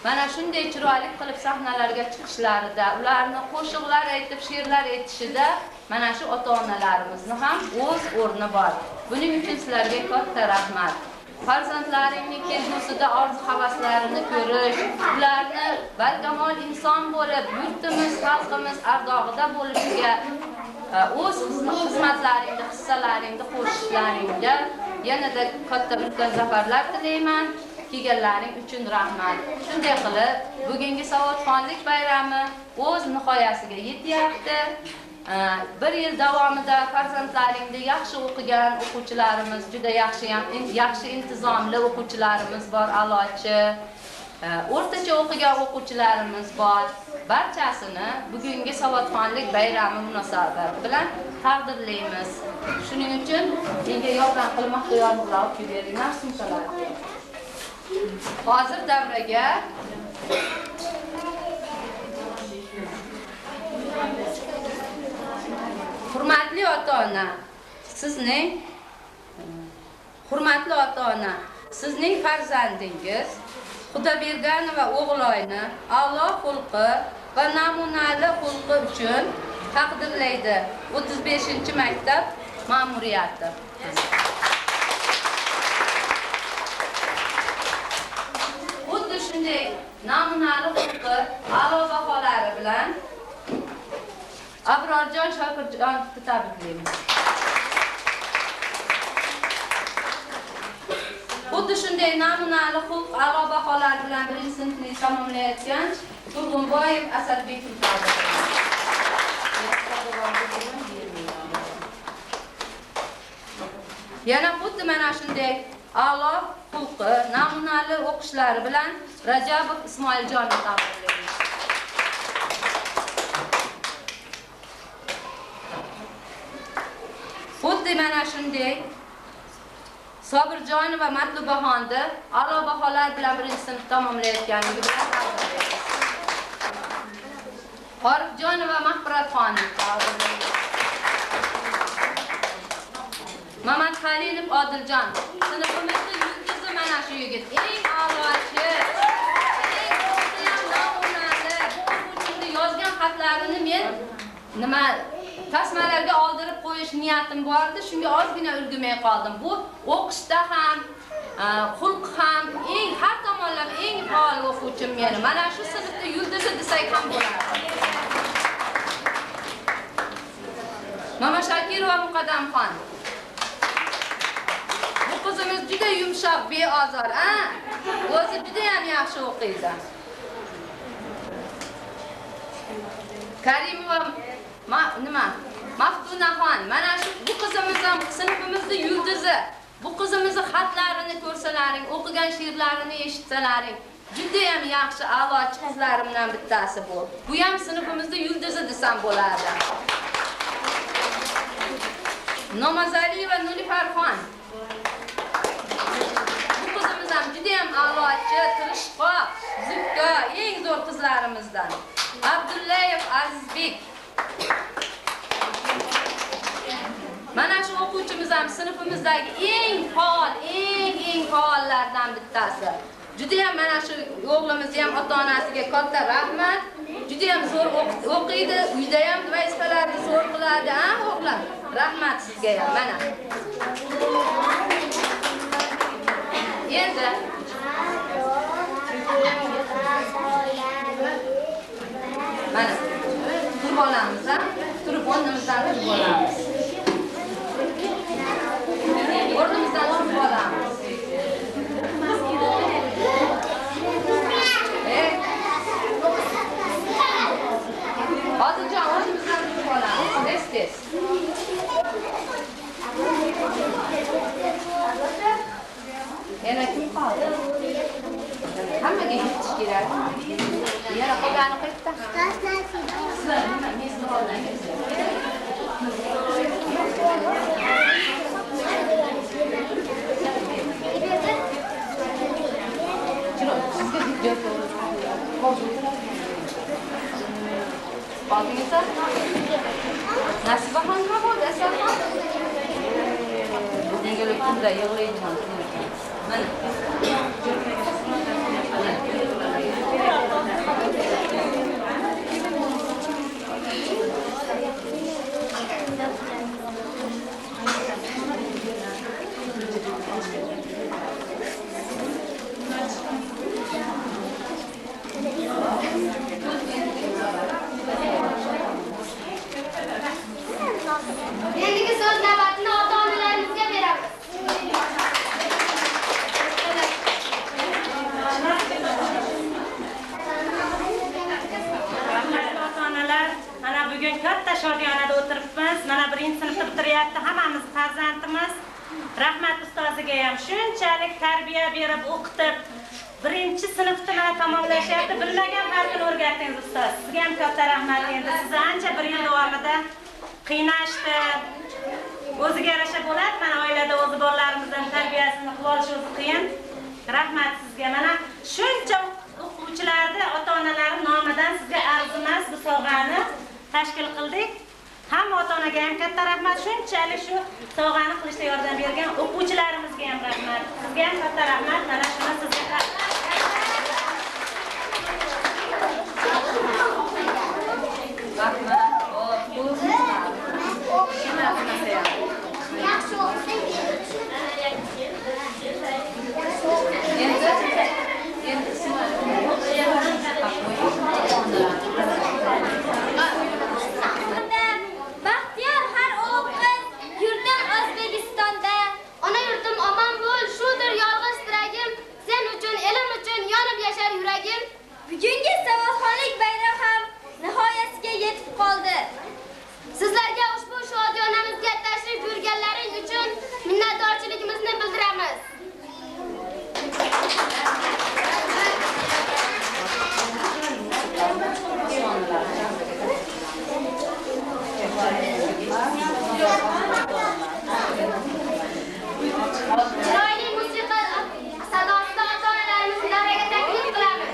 Mana shunday chiroyli qilib sahnalarga chiqishlarida, ularni qo'shiqlar aytib, she'rlar aytishida mana shu ota-onalarimizni ham o'z o'rni bor. Buning uchun sizlarga katta rahmat. Farzandlaringning kelgusida orzu-havaslarini ko'rish, ularni barkamol inson bo'lib, yurtimiz, xalqimiz ardog'ida bo'lishiga o'z xizmatlaringni, hissalaringni qo'shishlaringga yanada katta ulkan zafarlar tilayman. Kelganlaring uchun rahmat. Shunday qilib, bugungi savodxonlik bayrami o'z nihoyasiga yetyapti. Bir yil davomida farzandlaringda yaxshi o'qigan o'quvchilarimiz, juda yaxshi intizomli o'quvchilarimiz bor, a'lochi. O'rtacha o'qigan o'quvchilarimiz bor. Barchasini bugungi savodxonlik bayrami munosabati bilan taqdirlaymiz. Shuning uchun menga yordam qilmoqda yorliqlar olib beringlar, sumkalarga. Hozir davraga hurmatli ota-ona, sizning farzandingiz Xudoberganova o'g'loyni a'lo xulqi va namunali xulqi uchun taqdirlaydi 35-maktab ma'muriyati. Xuddi shunday namunali xulqi, a'lo baholari bilan Abrorjon Shokirjonovni tabriklaymiz. Xuddi shunday namunali xulq, a'lo baholar bilan 1-sinfni tamomlayotgan Turg'unboyev Asadbekni tabriklaymiz. Yana xuddi mana shunday a'lo xulqi, namunali o'qishlari bilan Rajabov Ismoiljonni tabriklaymiz. Xuddi mana shunday Sobirjonova Matlubaxonni a'lo baholar bilan 1-sinf tamomlayotganligi bilan tabriklaymiz. Orifjonova Mahfiratxonni tabriklaymiz. Mamad Xalilov Odiljon, sinfimizning yulduzi mana shu yigit, eng a'lochi, eng o'qigan namunali, o'quvchimni yozgan xatlarini men tasmalarga oldirib qo'yish niyatim bor edi, shunga ozgina ulgurmay qoldim. Bu o'qishda ham, xulq ham har tomonlama eng faol o'quvchim meni. Mana shu sinfda yulduzi desak ham bo'ladi. Mama Shakirova Muqaddamxon. Bu qizimiz juda yumshoq, beozor, o'zi juda ham yaxshi o'qiydi. Karimova Maftunaxon, mana shu bu qizimiz ham sinfimizning yulduzi. Bu qizimizning xatlarini ko'rsalaring, o'qigan she'rlarini eshitsalaring, juda ham yaxshi a'lochi qizlarimdan bittasi bu. Bu ham sinfimizning yulduzi desam bo'ladi. Nomazaliyeva Nurifarxon. Bu qizimiz ham juda ham a'lochi, tirishqoq, zukko, eng zo'r qizlarimizdan. Abdullayev Azizbek. Mana shu o'quvchimiz ham sinfimizdagi eng faollardan bittasi. Juda ham mana shu o'g'limiz ham ota-onasiga katta rahmat. Juda ham zo'r o'qiydi, uyda ham vazifalarni zo'r qiladi, o'g'lim. Rahmat sizga ham mana. Endi mana turib olamiz, turib o'rnimizdan turib olamiz. Oldingizda? Nasiba ham nima bo'ldi, Asalxon? Bugungi kunda yig'laydigan kun ekan. Mana. Endigi so'z navbatini ota-onalarimizga beramiz. Rahmatli ota-onalar, mana bugun katta shodiyonada o'tiribmiz. Mana 1-sinfni bitiryapti hammamiz farzandimiz. Rahmat ustoziga ham shunchalik tarbiya berib, o'qitib, 1-sinfni mana tamomlashyapti. Bilmagan farqini o'rgatdingiz ustoz. Sizga ham katta rahmat. Endi sizni ancha 1 yil davomida qiynashdi. O'ziga yarasha bo'ladi. Mana oilada o'zi bolalarimizdan tarbiyasini qilib olish o'zi qiyin. Rahmat sizga. Mana shuncha o'quvchilarni ota-onalari nomidan sizga arzimas bu sovg'ani tashkil qildik. Hamma ota-onaga ham katta rahmat. Shunchalik shu sovg'ani qilishda yordam bergan o'quvchilarimizga ham rahmat. Sizga ham katta rahmat. Mana shuni sizga Yaxshi o'qisang, Baxtiyor har o'g'il qiz, yurtim O'zbekistonda. ona yurtim omon bo'l, shudir yolg'iz tiragim, sen uchun, elim uchun yonib yashar yuragim. Bugungi savodxonlik bayrami ham nihoyasiga yetib qoldi. Sizlarga ushbu shodiyonamizga tashrif buyurganlaring uchun minnatdorchiligimizni bildiramiz. Chiroyli musiqa sadosida ota-onalarimizni davraga taklif qilamiz.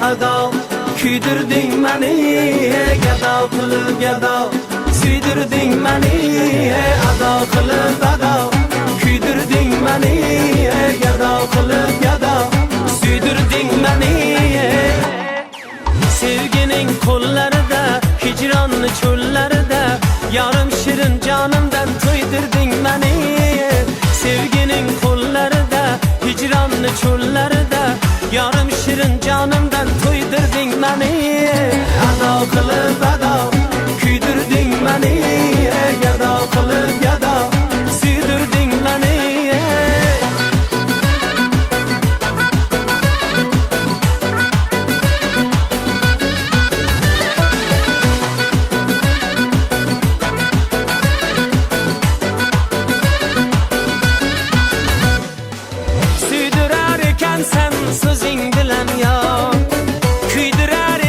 Ado kuydirding mani, gado qilib gado suydirding mani, ado qilib ado kuydirding mani, gado qilib gado suydirding mani. Sevgining qo'llarida, hijronning cho'llarida, yarim shirin jonimdan to'ydirding mani. Sevgining qo'llarida, hijronning cho'llarida, yarim shirin jonimdan to'ydirding mani. Ado qilib ado kuydirding mani, gado qilib gado suydirding mani. Suydirar ekansan so'zing bilan yo, kuydirar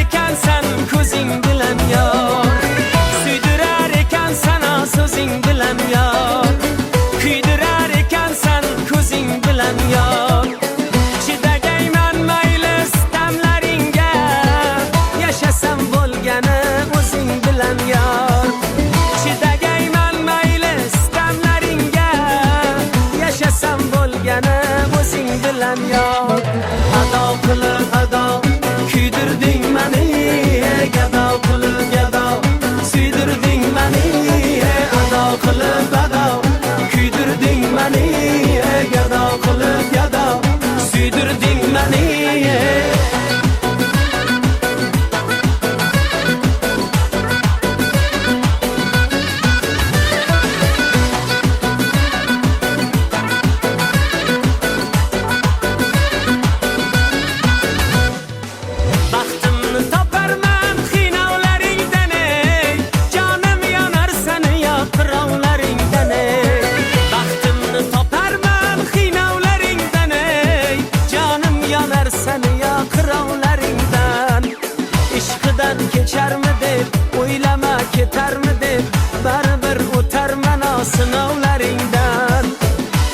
ishqidan kecharmi deb o'ylama ketarmi deb baribir o'tarman sinovlaringdan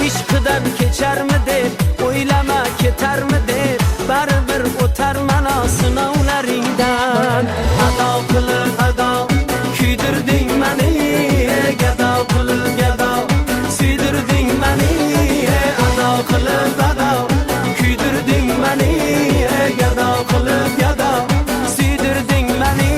ishqidan kecharmi deb o'ylama ketarmi deb baribir o'tarman sinovlaringdan ado qilib ado kuydirding mani gado qilib gado suydirding mani ado qilib ado kuydirding mani gado qilib gado suydirding mani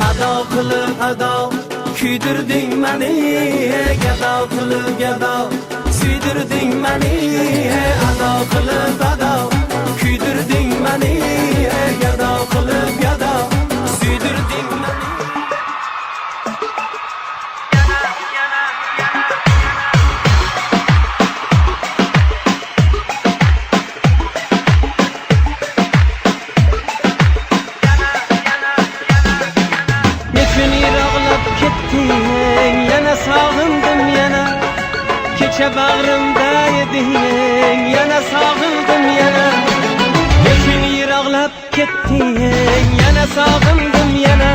ado qilib ado kuydirding mani gado qilib gado suydirding mani ado qilib ado kuydirding mani gado qilib gado suydirding mani yana sog'indim yana kecha bag'rimda eding yana sog'indim yana nechun yiroqlab ketding yana sog'indim yana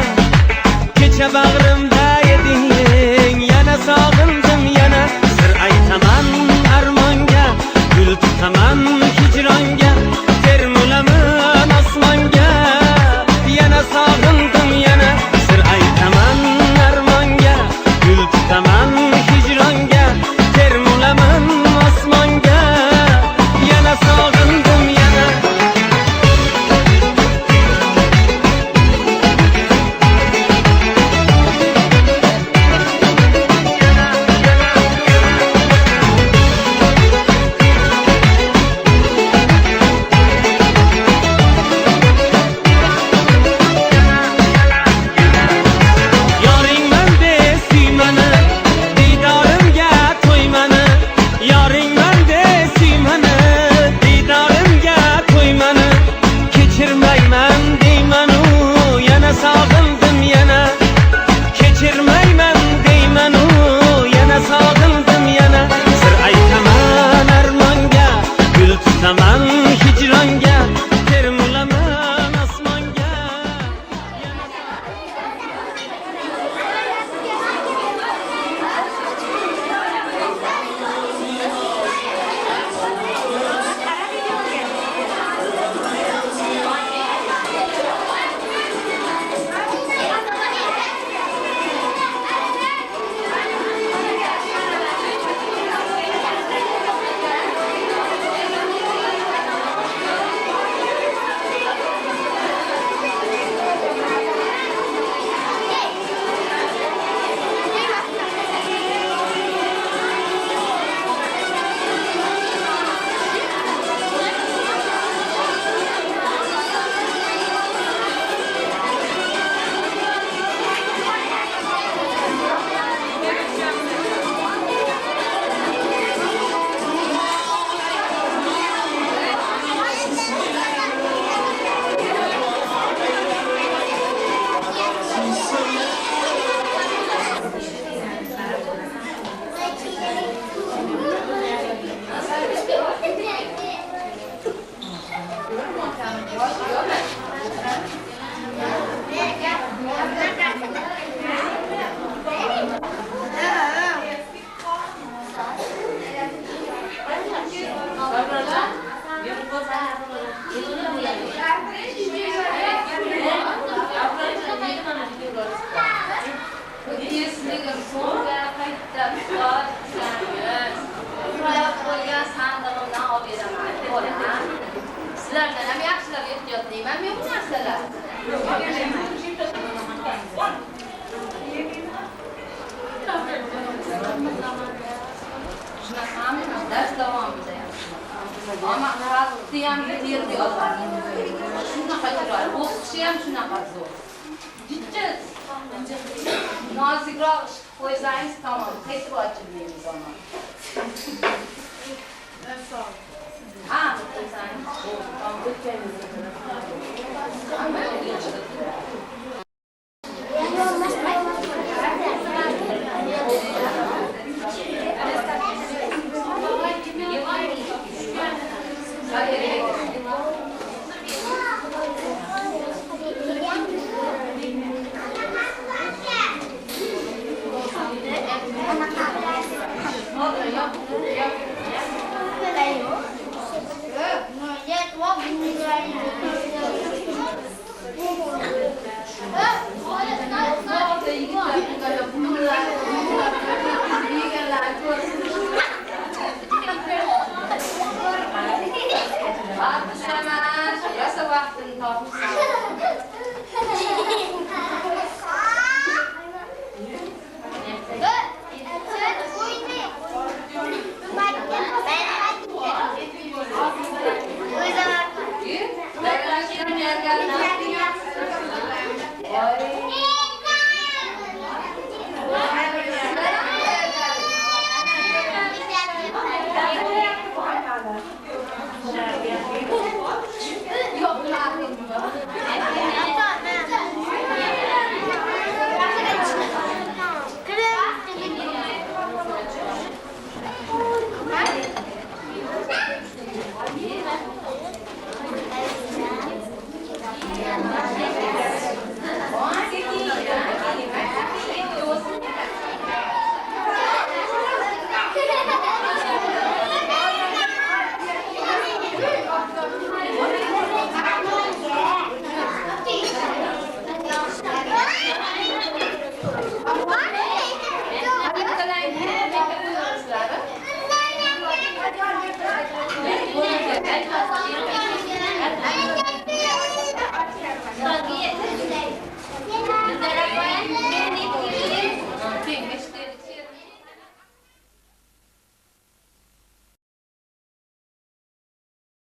kecha bag'rimda eding yana sog'indim yana sir aytaman armonga gul tutaman hijronga termulaman osmonga yana sog'indim yana sir aytaman tutaman hijronga termulaman osmonga yana sog'indim yana Sizlardan ham yaxshilar ehtiyotlayman men bu narsalar. Shunaqami dars davomida ham. Ammo xalqni ham yerga oladi. Shunaqa turadi. O'qishi ham shunaqa zo'r. Jiddiy. Nozikroq ish qo'ysangiz tamom. Qaytib ochilmaymiz ona. Ha, qo'ysangiz. Tamam, o'tganimiz. Thank you.